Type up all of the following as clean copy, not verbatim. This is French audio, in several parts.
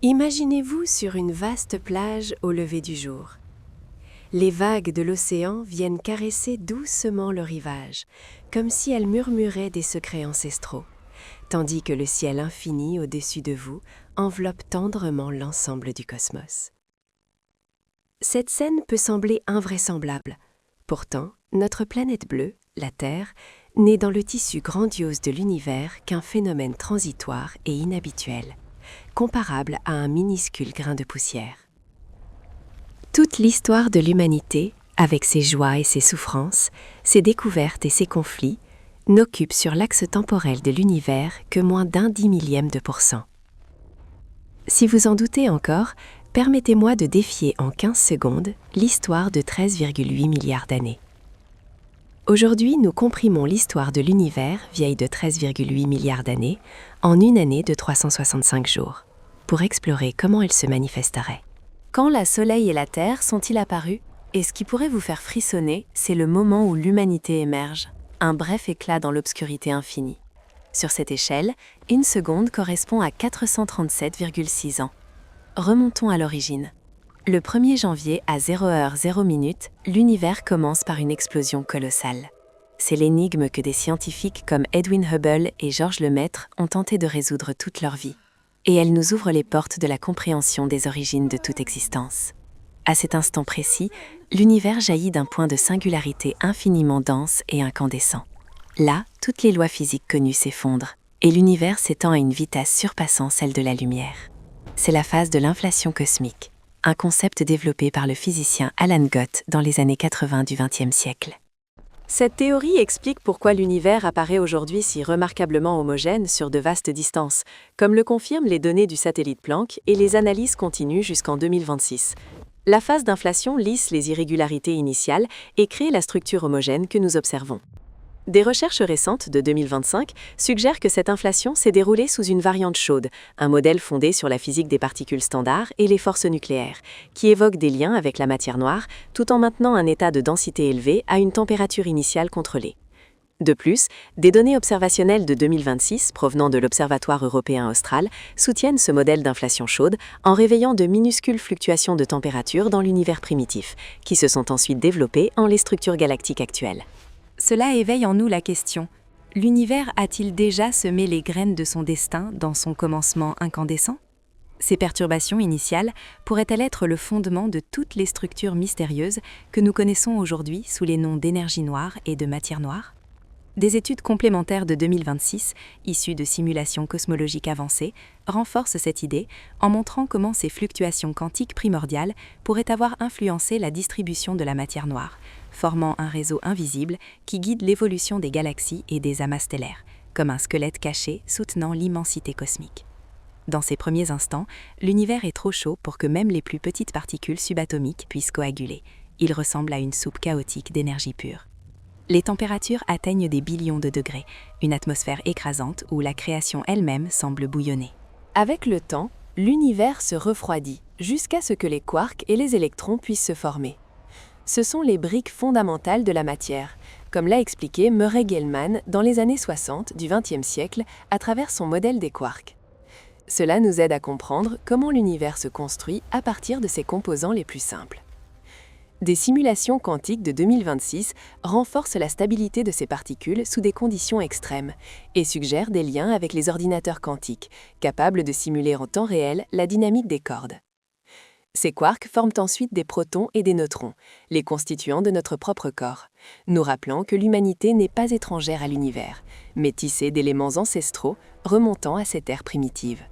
Imaginez-vous sur une vaste plage au lever du jour. Les vagues de l'océan viennent caresser doucement le rivage, comme si elles murmuraient des secrets ancestraux, tandis que le ciel infini au-dessus de vous enveloppe tendrement l'ensemble du cosmos. Cette scène peut sembler invraisemblable. Pourtant, notre planète bleue, la Terre, n'est dans le tissu grandiose de l'univers qu'un phénomène transitoire et inhabituel, comparable à un minuscule grain de poussière. Toute l'histoire de l'humanité, avec ses joies et ses souffrances, ses découvertes et ses conflits, n'occupe sur l'axe temporel de l'univers que moins d'un 10 millième %. Si vous en doutez encore, permettez-moi de défier en 15 secondes l'histoire de 13,8 milliards d'années. Aujourd'hui, nous comprimons l'histoire de l'univers, vieille de 13,8 milliards d'années, en une année de 365 jours, pour explorer comment elle se manifesterait. Quand le Soleil et la Terre sont-ils apparus? Et ce qui pourrait vous faire frissonner, c'est le moment où l'humanité émerge, un bref éclat dans l'obscurité infinie. Sur cette échelle, une seconde correspond à 437,6 ans. Remontons à l'origine. Le 1er janvier à 0h00, l'univers commence par une explosion colossale. C'est l'énigme que des scientifiques comme Edwin Hubble et Georges Lemaître ont tenté de résoudre toute leur vie. Et elle nous ouvre les portes de la compréhension des origines de toute existence. À cet instant précis, l'univers jaillit d'un point de singularité infiniment dense et incandescent. Là, toutes les lois physiques connues s'effondrent, et l'univers s'étend à une vitesse surpassant celle de la lumière. C'est la phase de l'inflation cosmique, un concept développé par le physicien Alan Guth dans les années 80 du XXe siècle. Cette théorie explique pourquoi l'univers apparaît aujourd'hui si remarquablement homogène sur de vastes distances, comme le confirment les données du satellite Planck et les analyses continuent jusqu'en 2026. La phase d'inflation lisse les irrégularités initiales et crée la structure homogène que nous observons. Des recherches récentes de 2025 suggèrent que cette inflation s'est déroulée sous une variante chaude, un modèle fondé sur la physique des particules standards et les forces nucléaires, qui évoque des liens avec la matière noire, tout en maintenant un état de densité élevé à une température initiale contrôlée. De plus, des données observationnelles de 2026 provenant de l'Observatoire européen austral soutiennent ce modèle d'inflation chaude en réveillant de minuscules fluctuations de température dans l'univers primitif, qui se sont ensuite développées en les structures galactiques actuelles. Cela éveille en nous la question, l'univers a-t-il déjà semé les graines de son destin dans son commencement incandescent? Ces perturbations initiales pourraient-elles être le fondement de toutes les structures mystérieuses que nous connaissons aujourd'hui sous les noms d'énergie noire et de matière noire? Des études complémentaires de 2026, issues de simulations cosmologiques avancées, renforcent cette idée en montrant comment ces fluctuations quantiques primordiales pourraient avoir influencé la distribution de la matière noire, formant un réseau invisible qui guide l'évolution des galaxies et des amas stellaires, comme un squelette caché soutenant l'immensité cosmique. Dans ces premiers instants, l'univers est trop chaud pour que même les plus petites particules subatomiques puissent coaguler. Il ressemble à une soupe chaotique d'énergie pure. Les températures atteignent des billions de degrés, une atmosphère écrasante où la création elle-même semble bouillonner. Avec le temps, l'univers se refroidit, jusqu'à ce que les quarks et les électrons puissent se former. Ce sont les briques fondamentales de la matière, comme l'a expliqué Murray Gell-Mann dans les années 60 du XXe siècle à travers son modèle des quarks. Cela nous aide à comprendre comment l'univers se construit à partir de ses composants les plus simples. Des simulations quantiques de 2026 renforcent la stabilité de ces particules sous des conditions extrêmes et suggèrent des liens avec les ordinateurs quantiques, capables de simuler en temps réel la dynamique des cordes. Ces quarks forment ensuite des protons et des neutrons, les constituants de notre propre corps, nous rappelant que l'humanité n'est pas étrangère à l'univers, mais tissée d'éléments ancestraux remontant à cette ère primitive.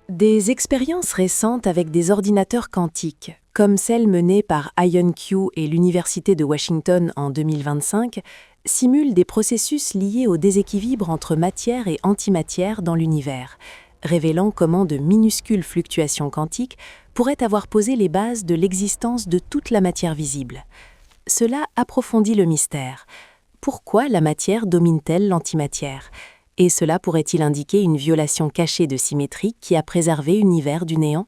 Des expériences récentes avec des ordinateurs quantiques, comme celle menée par IonQ et l'Université de Washington en 2025, simulent des processus liés au déséquilibre entre matière et antimatière dans l'univers, révélant comment de minuscules fluctuations quantiques pourraient avoir posé les bases de l'existence de toute la matière visible. Cela approfondit le mystère. Pourquoi la matière domine-t-elle l'antimatière ? Et cela pourrait-il indiquer une violation cachée de symétrie qui a préservé l'univers du néant?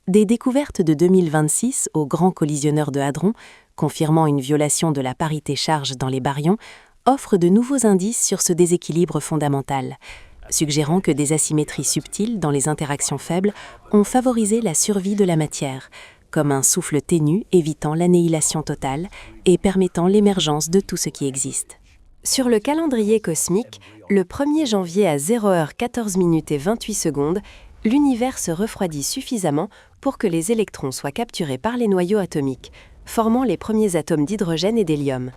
Des découvertes de 2026 au Grand Collisionneur de Hadron, confirmant une violation de la parité charge dans les baryons, offrent de nouveaux indices sur ce déséquilibre fondamental. suggérant que des asymétries subtiles dans les interactions faibles ont favorisé la survie de la matière, comme un souffle ténu évitant l'annihilation totale et permettant l'émergence de tout ce qui existe. Sur le calendrier cosmique, le 1er janvier à 0h14 et 28 secondes, l'univers se refroidit suffisamment pour que les électrons soient capturés par les noyaux atomiques, formant les premiers atomes d'hydrogène et d'hélium.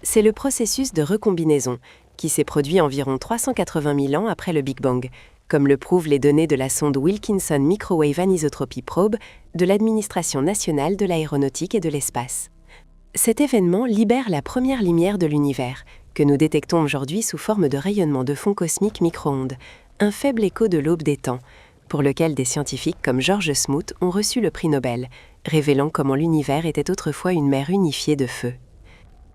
C'est le processus de recombinaison, qui s'est produit environ 380 000 ans après le Big Bang, comme le prouvent les données de la sonde Wilkinson Microwave Anisotropy Probe de l'Administration nationale de l'aéronautique et de l'espace. Cet événement libère la première lumière de l'univers, que nous détectons aujourd'hui sous forme de rayonnement de fond cosmique micro-ondes, un faible écho de l'aube des temps, pour lequel des scientifiques comme George Smoot ont reçu le prix Nobel, révélant comment l'univers était autrefois une mer unifiée de feu.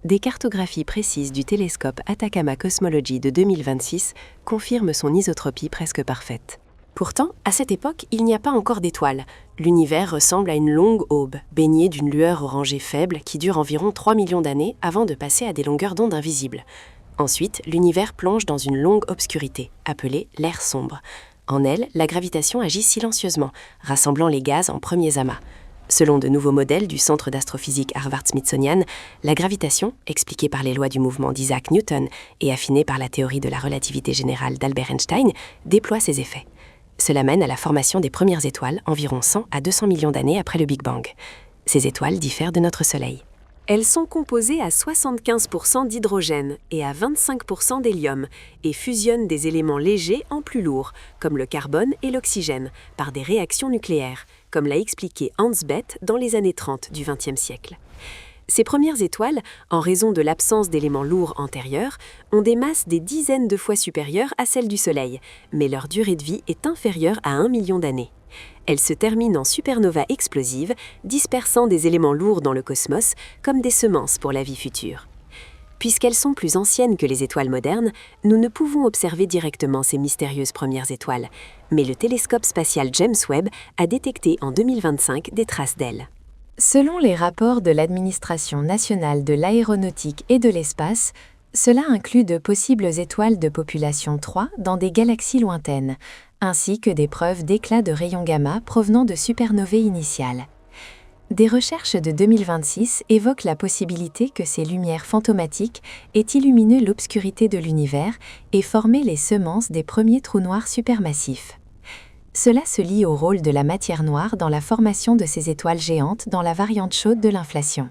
Des cartographies précises du télescope Atacama Cosmology de 2026 confirment son isotropie presque parfaite. Pourtant, à cette époque, il n'y a pas encore d'étoiles. L'univers ressemble à une longue aube, baignée d'une lueur orangée faible qui dure environ 3 millions d'années avant de passer à des longueurs d'onde invisibles. Ensuite, l'univers plonge dans une longue obscurité, appelée l'ère sombre. En elle, la gravitation agit silencieusement, rassemblant les gaz en premiers amas. Selon de nouveaux modèles du Centre d'astrophysique Harvard-Smithsonian, la gravitation, expliquée par les lois du mouvement d'Isaac Newton et affinée par la théorie de la relativité générale d'Albert Einstein, déploie ses effets. Cela mène à la formation des premières étoiles environ 100 à 200 millions d'années après le Big Bang. Ces étoiles diffèrent de notre Soleil. Elles sont composées à 75% d'hydrogène et à 25% d'hélium et fusionnent des éléments légers en plus lourds, comme le carbone et l'oxygène, par des réactions nucléaires, comme l'a expliqué Hans Bethe dans les années 30 du XXe siècle. Ces premières étoiles, en raison de l'absence d'éléments lourds antérieurs, ont des masses des dizaines de fois supérieures à celles du Soleil, mais leur durée de vie est inférieure à 1 million d'années. Elles se terminent en supernova explosives, dispersant des éléments lourds dans le cosmos comme des semences pour la vie future. Puisqu'elles sont plus anciennes que les étoiles modernes, nous ne pouvons observer directement ces mystérieuses premières étoiles, mais le télescope spatial James Webb a détecté en 2025 des traces d'elles. Selon les rapports de l'Administration nationale de l'aéronautique et de l'espace, cela inclut de possibles étoiles de population 3 dans des galaxies lointaines, ainsi que des preuves d'éclats de rayons gamma provenant de supernovae initiales. Des recherches de 2026 évoquent la possibilité que ces lumières fantomatiques aient illuminé l'obscurité de l'univers et formé les semences des premiers trous noirs supermassifs. Cela se lie au rôle de la matière noire dans la formation de ces étoiles géantes dans la variante chaude de l'inflation,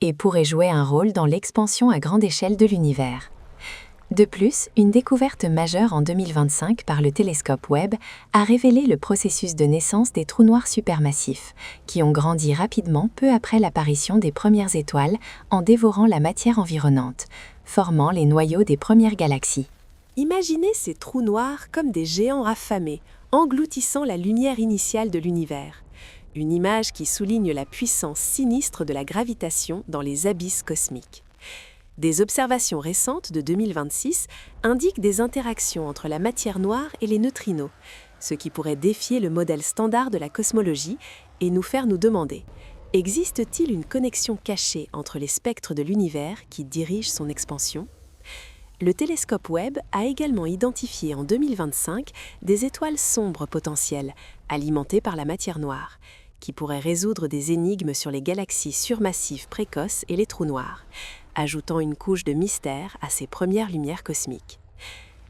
et pourrait jouer un rôle dans l'expansion à grande échelle de l'univers. De plus, une découverte majeure en 2025 par le télescope Webb a révélé le processus de naissance des trous noirs supermassifs, qui ont grandi rapidement peu après l'apparition des premières étoiles en dévorant la matière environnante, formant les noyaux des premières galaxies. Imaginez ces trous noirs comme des géants affamés, engloutissant la lumière initiale de l'univers. Une image qui souligne la puissance sinistre de la gravitation dans les abysses cosmiques. Des observations récentes de 2026 indiquent des interactions entre la matière noire et les neutrinos, ce qui pourrait défier le modèle standard de la cosmologie et nous faire nous demander: existe-t-il une connexion cachée entre les spectres de l'univers qui dirigent son expansion ? Le télescope Webb a également identifié en 2025 des étoiles sombres potentielles, alimentées par la matière noire, qui pourraient résoudre des énigmes sur les galaxies surmassives précoces et les trous noirs, ajoutant une couche de mystère à ces premières lumières cosmiques.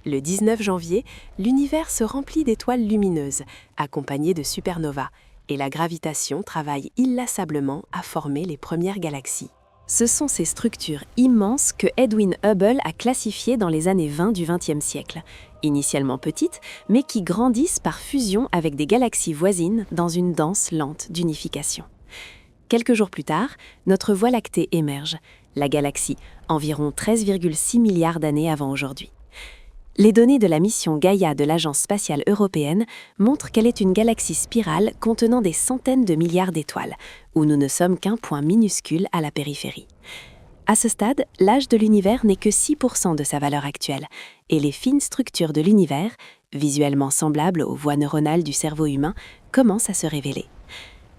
Le 19 janvier, l'univers se remplit d'étoiles lumineuses, accompagnées de supernovas, et la gravitation travaille inlassablement à former les premières galaxies. Ce sont ces structures immenses que Edwin Hubble a classifiées dans les années 20 du XXe siècle, initialement petites, mais qui grandissent par fusion avec des galaxies voisines dans une danse lente d'unification. Quelques jours plus tard, notre Voie lactée émerge, la galaxie, environ 13,6 milliards d'années avant aujourd'hui. Les données de la mission Gaia de l'Agence spatiale européenne montrent qu'elle est une galaxie spirale contenant des centaines de milliards d'étoiles, où nous ne sommes qu'un point minuscule à la périphérie. À ce stade, l'âge de l'univers n'est que 6% de sa valeur actuelle, et les fines structures de l'univers, visuellement semblables aux voies neuronales du cerveau humain, commencent à se révéler.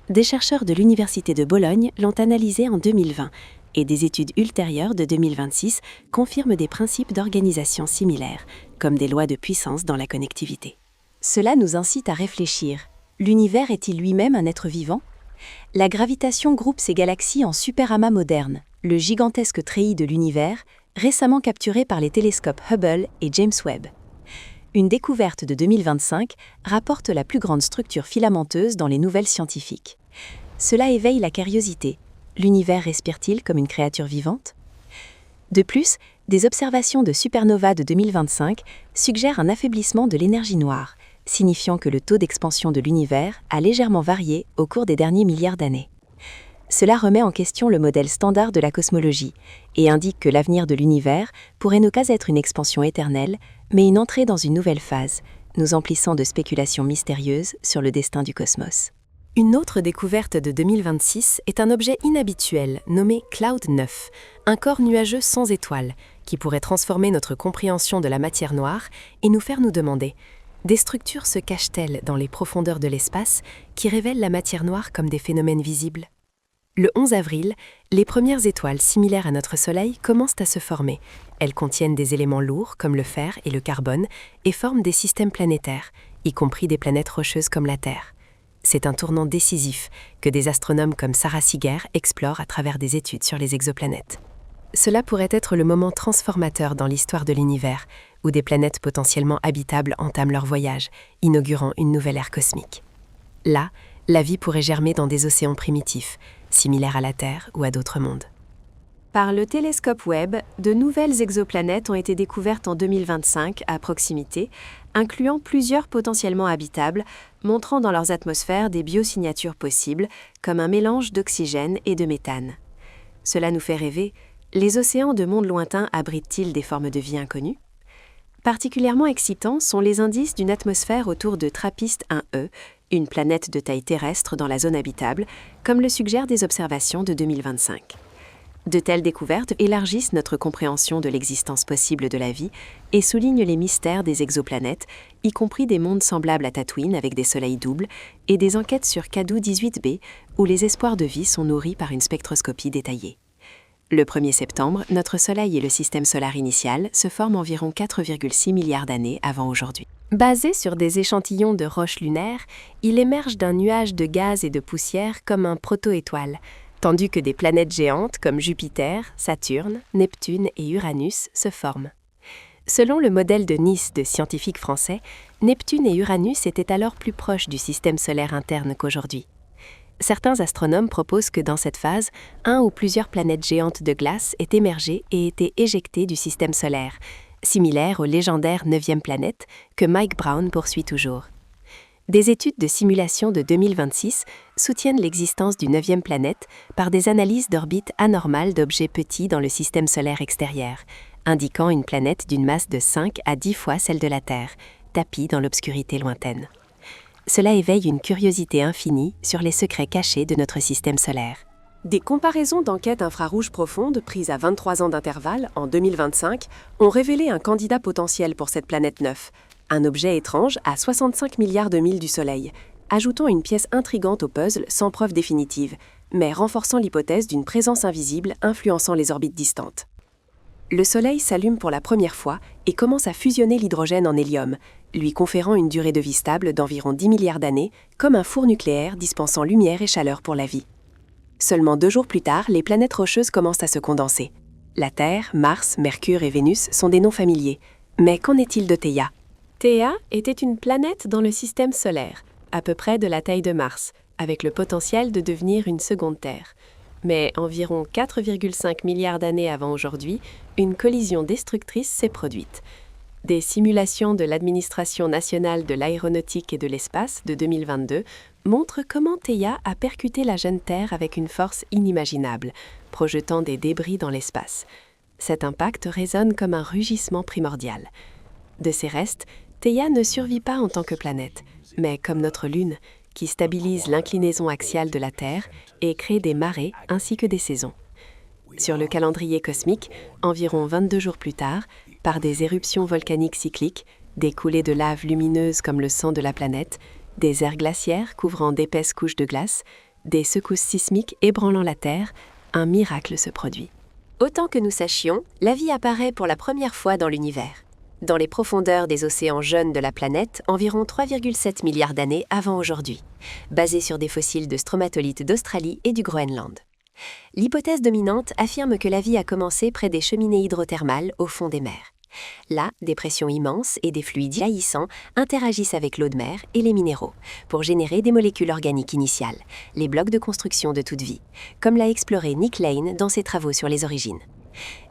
Des chercheurs de l'Université de Bologne l'ont analysé en 2020, et des études ultérieures de 2026 confirment des principes d'organisation similaires, comme des lois de puissance dans la connectivité. Cela nous incite à réfléchir. L'univers est-il lui-même un être vivant ? La gravitation groupe ces galaxies en superamas modernes, le gigantesque treillis de l'univers, récemment capturé par les télescopes Hubble et James Webb. Une découverte de 2025 rapporte la plus grande structure filamenteuse dans les nouvelles scientifiques. Cela éveille la curiosité. L'univers respire-t-il comme une créature vivante ? De plus, des observations de supernova de 2025 suggèrent un affaiblissement de l'énergie noire, signifiant que le taux d'expansion de l'univers a légèrement varié au cours des derniers milliards d'années. Cela remet en question le modèle standard de la cosmologie et indique que l'avenir de l'univers pourrait ne pas être une expansion éternelle, mais une entrée dans une nouvelle phase, nous emplissant de spéculations mystérieuses sur le destin du cosmos. Une autre découverte de 2026 est un objet inhabituel nommé Cloud 9, un corps nuageux sans étoiles, qui pourrait transformer notre compréhension de la matière noire et nous faire nous demander « Des structures se cachent-elles dans les profondeurs de l'espace qui révèlent la matière noire comme des phénomènes visibles ?» Le 11 avril, les premières étoiles similaires à notre Soleil commencent à se former. Elles contiennent des éléments lourds comme le fer et le carbone et forment des systèmes planétaires, y compris des planètes rocheuses comme la Terre. C'est un tournant décisif que des astronomes comme Sarah Seager explorent à travers des études sur les exoplanètes. Cela pourrait être le moment transformateur dans l'histoire de l'univers, où des planètes potentiellement habitables entament leur voyage, inaugurant une nouvelle ère cosmique. Là, la vie pourrait germer dans des océans primitifs, similaires à la Terre ou à d'autres mondes. Par le télescope Webb, de nouvelles exoplanètes ont été découvertes en 2025 à proximité, incluant plusieurs potentiellement habitables, montrant dans leurs atmosphères des biosignatures possibles, comme un mélange d'oxygène et de méthane. Cela nous fait rêver, les océans de mondes lointains abritent-ils des formes de vie inconnues ? Particulièrement excitants sont les indices d'une atmosphère autour de TRAPPIST-1e, une planète de taille terrestre dans la zone habitable, comme le suggèrent des observations de 2025. De telles découvertes élargissent notre compréhension de l'existence possible de la vie et soulignent les mystères des exoplanètes, y compris des mondes semblables à Tatooine avec des soleils doubles et des enquêtes sur Cadeau 18b où les espoirs de vie sont nourris par une spectroscopie détaillée. Le 1er septembre, notre Soleil et le système solaire initial se forment environ 4,6 milliards d'années avant aujourd'hui. Basé sur des échantillons de roches lunaires, il émerge d'un nuage de gaz et de poussière comme un proto-étoile, tandis que des planètes géantes comme Jupiter, Saturne, Neptune et Uranus se forment. Selon le modèle de Nice de scientifiques français, Neptune et Uranus étaient alors plus proches du système solaire interne qu'aujourd'hui. Certains astronomes proposent que dans cette phase, un ou plusieurs planètes géantes de glace aient émergé et été éjectées du système solaire, similaire aux légendaires 9e planète que Mike Brown poursuit toujours. Des études de simulation de 2026 soutiennent l'existence d'une 9e planète par des analyses d'orbite anormale d'objets petits dans le système solaire extérieur, indiquant une planète d'une masse de 5 à 10 fois celle de la Terre, tapie dans l'obscurité lointaine. Cela éveille une curiosité infinie sur les secrets cachés de notre système solaire. Des comparaisons d'enquêtes infrarouges profondes prises à 23 ans d'intervalle en 2025 ont révélé un candidat potentiel pour cette planète 9, un objet étrange à 65 milliards de milles du Soleil, ajoutant une pièce intrigante au puzzle sans preuve définitive, mais renforçant l'hypothèse d'une présence invisible influençant les orbites distantes. Le Soleil s'allume pour la première fois et commence à fusionner l'hydrogène en hélium, lui conférant une durée de vie stable d'environ 10 milliards d'années, comme un four nucléaire dispensant lumière et chaleur pour la vie. Seulement 2 jours plus tard, les planètes rocheuses commencent à se condenser. La Terre, Mars, Mercure et Vénus sont des noms familiers. Mais qu'en est-il de Theia ? Theia était une planète dans le système solaire, à peu près de la taille de Mars, avec le potentiel de devenir une seconde Terre. Mais environ 4,5 milliards d'années avant aujourd'hui, une collision destructrice s'est produite. Des simulations de l'Administration nationale de l'aéronautique et de l'espace de 2022 montrent comment Theia a percuté la jeune Terre avec une force inimaginable, projetant des débris dans l'espace. Cet impact résonne comme un rugissement primordial. De ces restes, Theia ne survit pas en tant que planète, mais comme notre Lune, qui stabilise l'inclinaison axiale de la Terre et crée des marées ainsi que des saisons. Sur le calendrier cosmique, environ 22 jours plus tard, par des éruptions volcaniques cycliques, des coulées de lave lumineuses comme le sang de la planète, des aires glaciaires couvrant d'épaisses couches de glace, des secousses sismiques ébranlant la Terre, un miracle se produit. Autant que nous sachions, la vie apparaît pour la première fois dans l'univers. Dans les profondeurs des océans jeunes de la planète, environ 3,7 milliards d'années avant aujourd'hui, basés sur des fossiles de stromatolites d'Australie et du Groenland. L'hypothèse dominante affirme que la vie a commencé près des cheminées hydrothermales au fond des mers. Là, des pressions immenses et des fluides jaillissants interagissent avec l'eau de mer et les minéraux pour générer des molécules organiques initiales, les blocs de construction de toute vie, comme l'a exploré Nick Lane dans ses travaux sur les origines.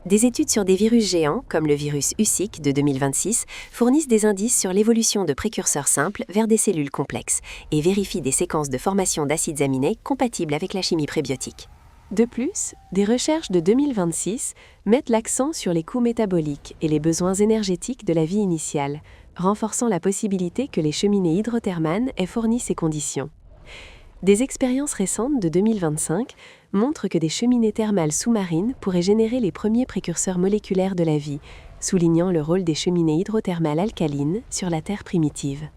Des études sur des virus géants, comme le virus USIC de 2026, fournissent des indices sur l'évolution de précurseurs simples vers des cellules complexes et vérifient des séquences de formation d'acides aminés compatibles avec la chimie prébiotique. De plus, des recherches de 2026 mettent l'accent sur les coûts métaboliques et les besoins énergétiques de la vie initiale, renforçant la possibilité que les cheminées hydrothermales aient fourni ces conditions. Des expériences récentes de 2025 montrent que des cheminées thermales sous-marines pourraient générer les premiers précurseurs moléculaires de la vie, soulignant le rôle des cheminées hydrothermales alcalines sur la Terre primitive.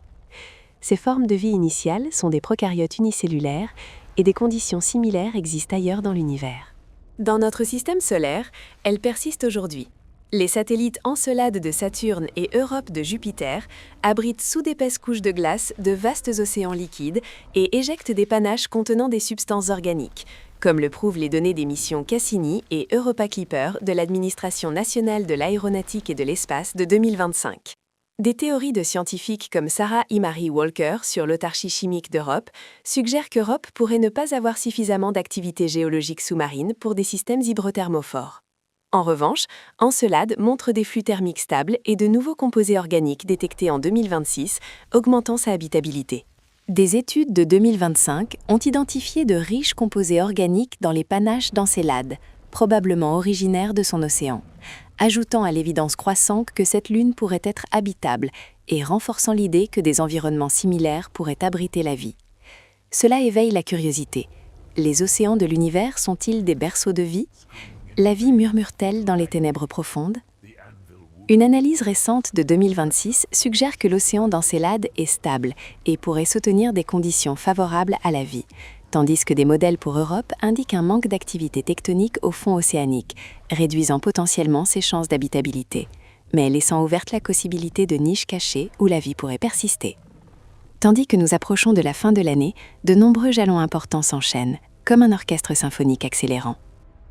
Ces formes de vie initiales sont des prokaryotes unicellulaires et des conditions similaires existent ailleurs dans l'univers. Dans notre système solaire, elles persistent aujourd'hui. Les satellites Encelade de Saturne et Europe de Jupiter abritent sous d'épaisses couches de glace de vastes océans liquides et éjectent des panaches contenant des substances organiques, comme le prouvent les données des missions Cassini et Europa Clipper de l'Administration nationale de l'aéronautique et de l'espace de 2025. Des théories de scientifiques comme Sarah Imari Walker sur l'autarcie chimique d'Europe suggèrent qu'Europe pourrait ne pas avoir suffisamment d'activité géologique sous-marine pour des systèmes hydrothermophores. En revanche, Encelade montre des flux thermiques stables et de nouveaux composés organiques détectés en 2026, augmentant sa habitabilité. Des études de 2025 ont identifié de riches composés organiques dans les panaches d'Encelade, probablement originaires de son océan, ajoutant à l'évidence croissante que cette lune pourrait être habitable et renforçant l'idée que des environnements similaires pourraient abriter la vie. Cela éveille la curiosité. Les océans de l'univers sont-ils des berceaux de vie ? La vie murmure-t-elle dans les ténèbres profondes ? Une analyse récente de 2026 suggère que l'océan d'Encelade est stable et pourrait soutenir des conditions favorables à la vie, tandis que des modèles pour Europe indiquent un manque d'activité tectonique au fond océanique, réduisant potentiellement ses chances d'habitabilité, mais laissant ouverte la possibilité de niches cachées où la vie pourrait persister. Tandis que nous approchons de la fin de l'année, de nombreux jalons importants s'enchaînent, comme un orchestre symphonique accélérant.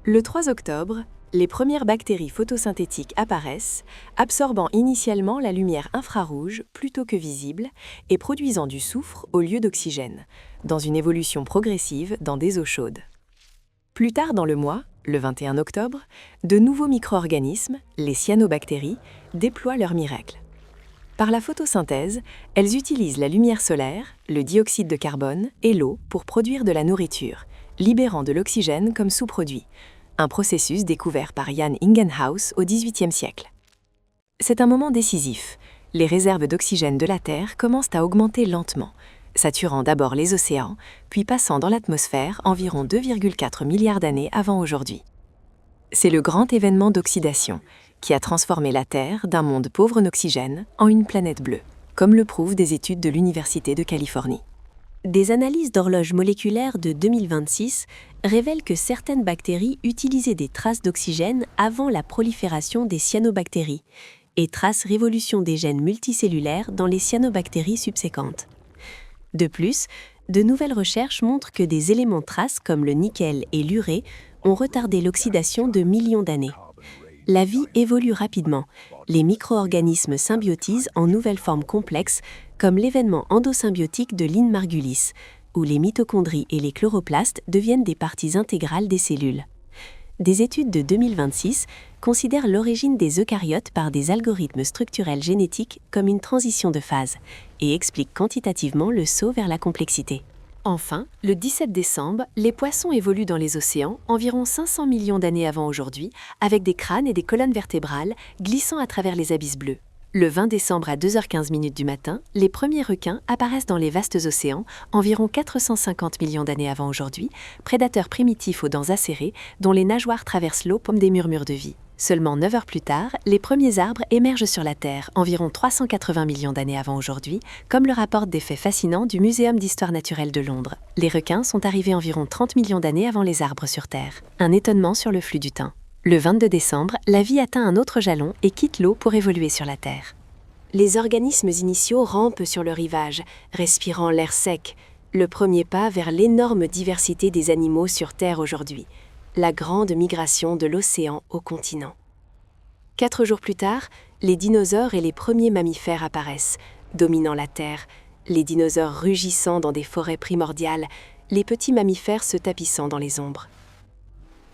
Le 3 octobre, les premières bactéries photosynthétiques apparaissent, absorbant initialement la lumière infrarouge plutôt que visible et produisant du soufre au lieu d'oxygène, dans une évolution progressive dans des eaux chaudes. Plus tard dans le mois, le 21 octobre, de nouveaux micro-organismes, les cyanobactéries, déploient leur miracle. Par la photosynthèse, elles utilisent la lumière solaire, le dioxyde de carbone et l'eau pour produire de la nourriture, libérant de l'oxygène comme sous-produit, un processus découvert par Jan Ingenhousz au XVIIIe siècle. C'est un moment décisif. Les réserves d'oxygène de la Terre commencent à augmenter lentement, saturant d'abord les océans, puis passant dans l'atmosphère environ 2,4 milliards d'années avant aujourd'hui. C'est le grand événement d'oxydation qui a transformé la Terre d'un monde pauvre en oxygène en une planète bleue, comme le prouvent des études de l'Université de Californie. Des analyses d'horloges moléculaires de 2026 révèlent que certaines bactéries utilisaient des traces d'oxygène avant la prolifération des cyanobactéries et tracent révolution des gènes multicellulaires dans les cyanobactéries subséquentes. De plus, de nouvelles recherches montrent que des éléments traces comme le nickel et l'urée ont retardé l'oxydation de millions d'années. La vie évolue rapidement. Les micro-organismes symbiotisent en nouvelles formes complexes, comme l'événement endosymbiotique de Lynn Margulis, où les mitochondries et les chloroplastes deviennent des parties intégrales des cellules. Des études de 2026 considèrent l'origine des eucaryotes par des algorithmes structurels génétiques comme une transition de phase et expliquent quantitativement le saut vers la complexité. Enfin, le 17 décembre, les poissons évoluent dans les océans environ 500 millions d'années avant aujourd'hui, avec des crânes et des colonnes vertébrales glissant à travers les abysses bleus. Le 20 décembre à 2h15 du matin, les premiers requins apparaissent dans les vastes océans, environ 450 millions d'années avant aujourd'hui, prédateurs primitifs aux dents acérées dont les nageoires traversent l'eau comme des murmures de vie. Seulement 9 heures plus tard, les premiers arbres émergent sur la Terre, environ 380 millions d'années avant aujourd'hui, comme le rapportent des faits fascinants du Muséum d'histoire naturelle de Londres. Les requins sont arrivés environ 30 millions d'années avant les arbres sur Terre. Un étonnement sur le flux du temps. Le 22 décembre, la vie atteint un autre jalon et quitte l'eau pour évoluer sur la Terre. Les organismes initiaux rampent sur le rivage, respirant l'air sec, le premier pas vers l'énorme diversité des animaux sur Terre aujourd'hui, la grande migration de l'océan au continent. 4 jours plus tard, les dinosaures et les premiers mammifères apparaissent, dominant la Terre, les dinosaures rugissant dans des forêts primordiales, les petits mammifères se tapissant dans les ombres.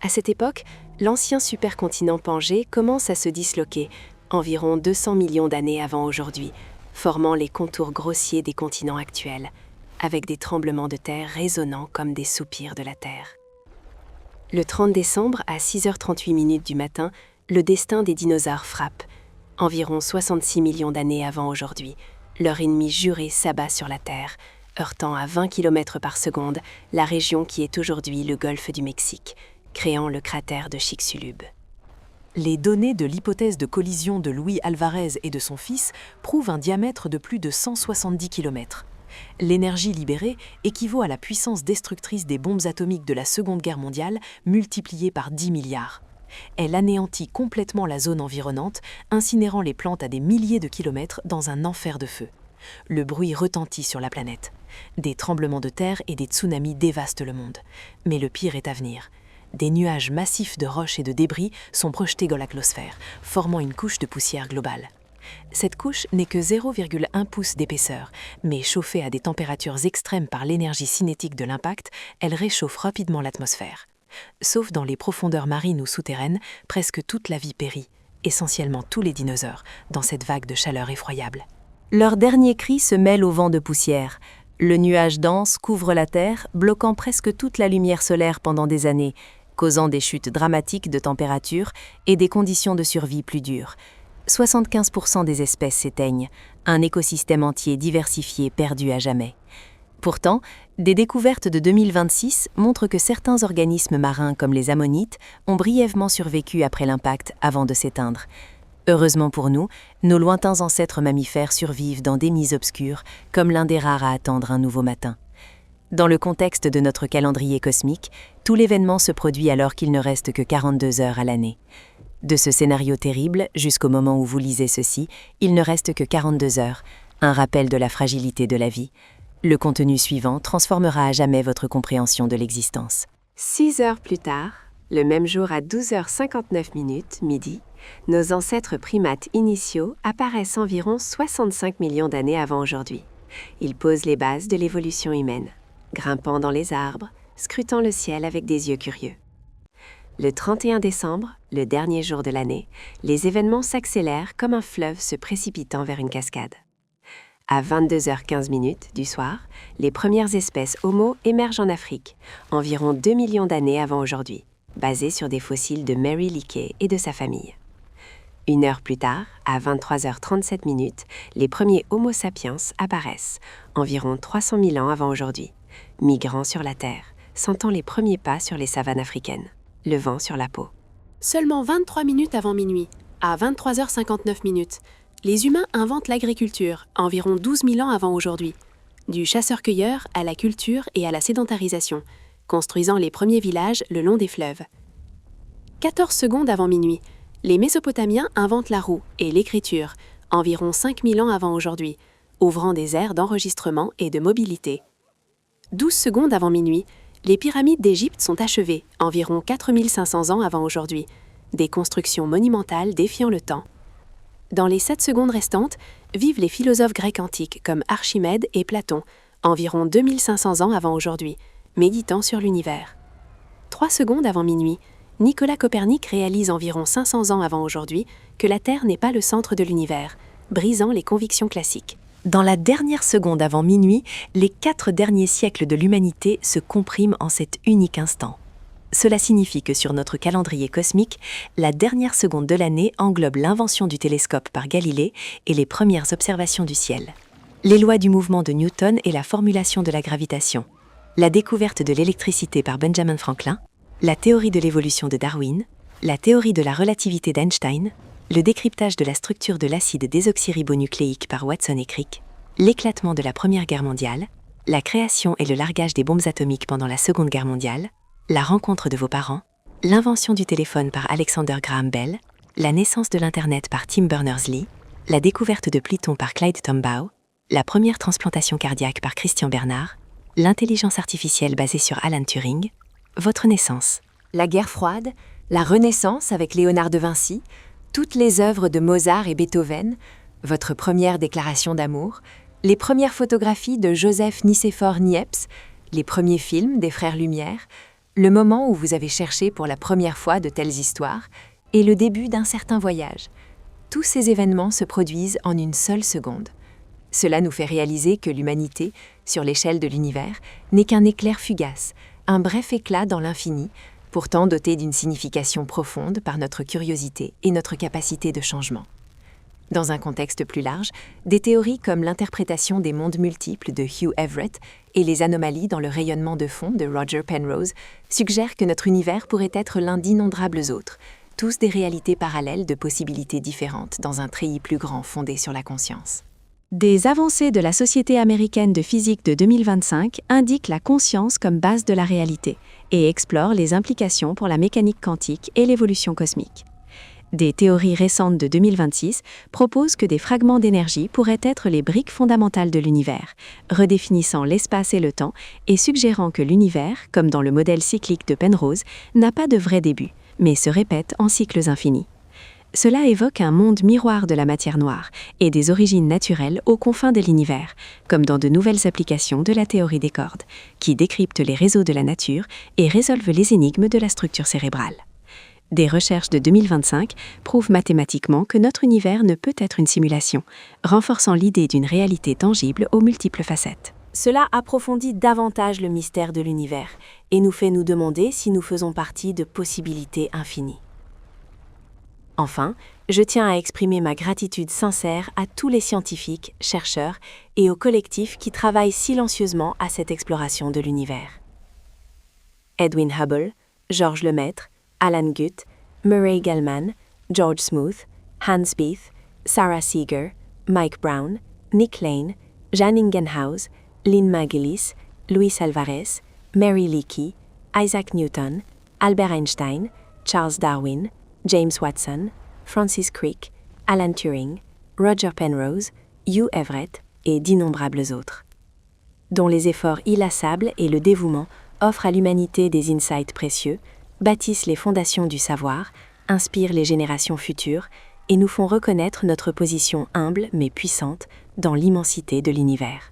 À cette époque, l'ancien supercontinent Pangée commence à se disloquer, environ 200 millions d'années avant aujourd'hui, formant les contours grossiers des continents actuels, avec des tremblements de terre résonnant comme des soupirs de la Terre. Le 30 décembre, à 6h38 du matin, le destin des dinosaures frappe. Environ 66 millions d'années avant aujourd'hui, leur ennemi juré s'abat sur la Terre, heurtant à 20 km par seconde la région qui est aujourd'hui le golfe du Mexique, créant le cratère de Chicxulub. Les données de l'hypothèse de collision de Luis Alvarez et de son fils prouvent un diamètre de plus de 170 km. L'énergie libérée équivaut à la puissance destructrice des bombes atomiques de la Seconde Guerre mondiale multipliée par 10 milliards. Elle anéantit complètement la zone environnante, incinérant les plantes à des milliers de kilomètres dans un enfer de feu. Le bruit retentit sur la planète. Des tremblements de terre et des tsunamis dévastent le monde. Mais le pire est à venir. Des nuages massifs de roches et de débris sont projetés dans l'atmosphère, formant une couche de poussière globale. Cette couche n'est que 0,1 pouce d'épaisseur, mais chauffée à des températures extrêmes par l'énergie cinétique de l'impact, elle réchauffe rapidement l'atmosphère. Sauf dans les profondeurs marines ou souterraines, presque toute la vie périt, essentiellement tous les dinosaures, dans cette vague de chaleur effroyable. Leur dernier cri se mêle au vent de poussière. Le nuage dense couvre la Terre, bloquant presque toute la lumière solaire pendant des années, causant des chutes dramatiques de température et des conditions de survie plus dures. 75% des espèces s'éteignent, un écosystème entier diversifié perdu à jamais. Pourtant, des découvertes de 2026 montrent que certains organismes marins comme les ammonites ont brièvement survécu après l'impact avant de s'éteindre. Heureusement pour nous, nos lointains ancêtres mammifères survivent dans des nids obscurs, comme l'un des rares à attendre un nouveau matin. Dans le contexte de notre calendrier cosmique, tout l'événement se produit alors qu'il ne reste que 42 heures à l'année. De ce scénario terrible, jusqu'au moment où vous lisez ceci, il ne reste que 42 heures, un rappel de la fragilité de la vie. Le contenu suivant transformera à jamais votre compréhension de l'existence. 6 heures plus tard, le même jour à 12h59 midi, nos ancêtres primates initiaux apparaissent environ 65 millions d'années avant aujourd'hui. Ils posent les bases de l'évolution humaine, grimpant dans les arbres, scrutant le ciel avec des yeux curieux. Le 31 décembre, le dernier jour de l'année, les événements s'accélèrent comme un fleuve se précipitant vers une cascade. À 22h15 du soir, les premières espèces Homo émergent en Afrique, environ 2 millions d'années avant aujourd'hui, basées sur des fossiles de Mary Leakey et de sa famille. 1 heure plus tard, à 23h37, les premiers Homo sapiens apparaissent, environ 300 000 ans avant aujourd'hui, migrant sur la Terre, sentant les premiers pas sur les savanes africaines, le vent sur la peau. Seulement 23 minutes avant minuit, à 23h59, les humains inventent l'agriculture, environ 12 000 ans avant aujourd'hui, du chasseur-cueilleur à la culture et à la sédentarisation, construisant les premiers villages le long des fleuves. 14 secondes avant minuit, les Mésopotamiens inventent la roue et l'écriture, environ 5 000 ans avant aujourd'hui, ouvrant des ères d'enregistrement et de mobilité. 12 secondes avant minuit, les pyramides d'Égypte sont achevées, environ 4 500 ans avant aujourd'hui, des constructions monumentales défiant le temps. Dans les 7 secondes restantes, vivent les philosophes grecs antiques comme Archimède et Platon, environ 2500 ans avant aujourd'hui, méditant sur l'univers. 3 secondes avant minuit, Nicolas Copernic réalise environ 500 ans avant aujourd'hui que la Terre n'est pas le centre de l'univers, brisant les convictions classiques. Dans la dernière seconde avant minuit, les 4 derniers siècles de l'humanité se compriment en cet unique instant. Cela signifie que sur notre calendrier cosmique, la dernière seconde de l'année englobe l'invention du télescope par Galilée et les premières observations du ciel. Les lois du mouvement de Newton et la formulation de la gravitation, la découverte de l'électricité par Benjamin Franklin, la théorie de l'évolution de Darwin, la théorie de la relativité d'Einstein, le décryptage de la structure de l'acide désoxyribonucléique par Watson et Crick, l'éclatement de la Première Guerre mondiale, la création et le largage des bombes atomiques pendant la Seconde Guerre mondiale, la rencontre de vos parents, l'invention du téléphone par Alexander Graham Bell, la naissance de l'Internet par Tim Berners-Lee, la découverte de Pluton par Clyde Tombaugh, la première transplantation cardiaque par Christian Bernard, l'intelligence artificielle basée sur Alan Turing, votre naissance. La guerre froide, la Renaissance avec Léonard de Vinci, toutes les œuvres de Mozart et Beethoven, votre première déclaration d'amour, les premières photographies de Joseph Nicéphore Niepce, les premiers films des Frères Lumière, le moment où vous avez cherché pour la première fois de telles histoires, et le début d'un certain voyage. Tous ces événements se produisent en une seule seconde. Cela nous fait réaliser que l'humanité, sur l'échelle de l'univers, n'est qu'un éclair fugace, un bref éclat dans l'infini, pourtant doté d'une signification profonde par notre curiosité et notre capacité de changement. Dans un contexte plus large, des théories comme l'interprétation des mondes multiples de Hugh Everett et les anomalies dans le rayonnement de fond de Roger Penrose suggèrent que notre univers pourrait être l'un d'innombrables autres, tous des réalités parallèles de possibilités différentes dans un treillis plus grand fondé sur la conscience. Des avancées de la Société américaine de physique de 2025 indiquent la conscience comme base de la réalité et explorent les implications pour la mécanique quantique et l'évolution cosmique. Des théories récentes de 2026 proposent que des fragments d'énergie pourraient être les briques fondamentales de l'univers, redéfinissant l'espace et le temps et suggérant que l'univers, comme dans le modèle cyclique de Penrose, n'a pas de vrai début, mais se répète en cycles infinis. Cela évoque un monde miroir de la matière noire et des origines naturelles aux confins de l'univers, comme dans de nouvelles applications de la théorie des cordes, qui décryptent les réseaux de la nature et résolvent les énigmes de la structure cérébrale. Des recherches de 2025 prouvent mathématiquement que notre univers ne peut être une simulation, renforçant l'idée d'une réalité tangible aux multiples facettes. Cela approfondit davantage le mystère de l'univers et nous fait nous demander si nous faisons partie de possibilités infinies. Enfin, je tiens à exprimer ma gratitude sincère à tous les scientifiques, chercheurs et aux collectifs qui travaillent silencieusement à cette exploration de l'univers. Edwin Hubble, Georges Lemaître, Alan Guth, Murray Gell-Mann, George Smoot, Hans Bethe, Sarah Seeger, Mike Brown, Nick Lane, Jan Ingenhousz, Lynn Margulis, Luis Alvarez, Mary Leakey, Isaac Newton, Albert Einstein, Charles Darwin, James Watson, Francis Crick, Alan Turing, Roger Penrose, Hugh Everett et d'innombrables autres, dont les efforts inlassables et le dévouement offrent à l'humanité des insights précieux, bâtissent les fondations du savoir, inspirent les générations futures et nous font reconnaître notre position humble mais puissante dans l'immensité de l'univers.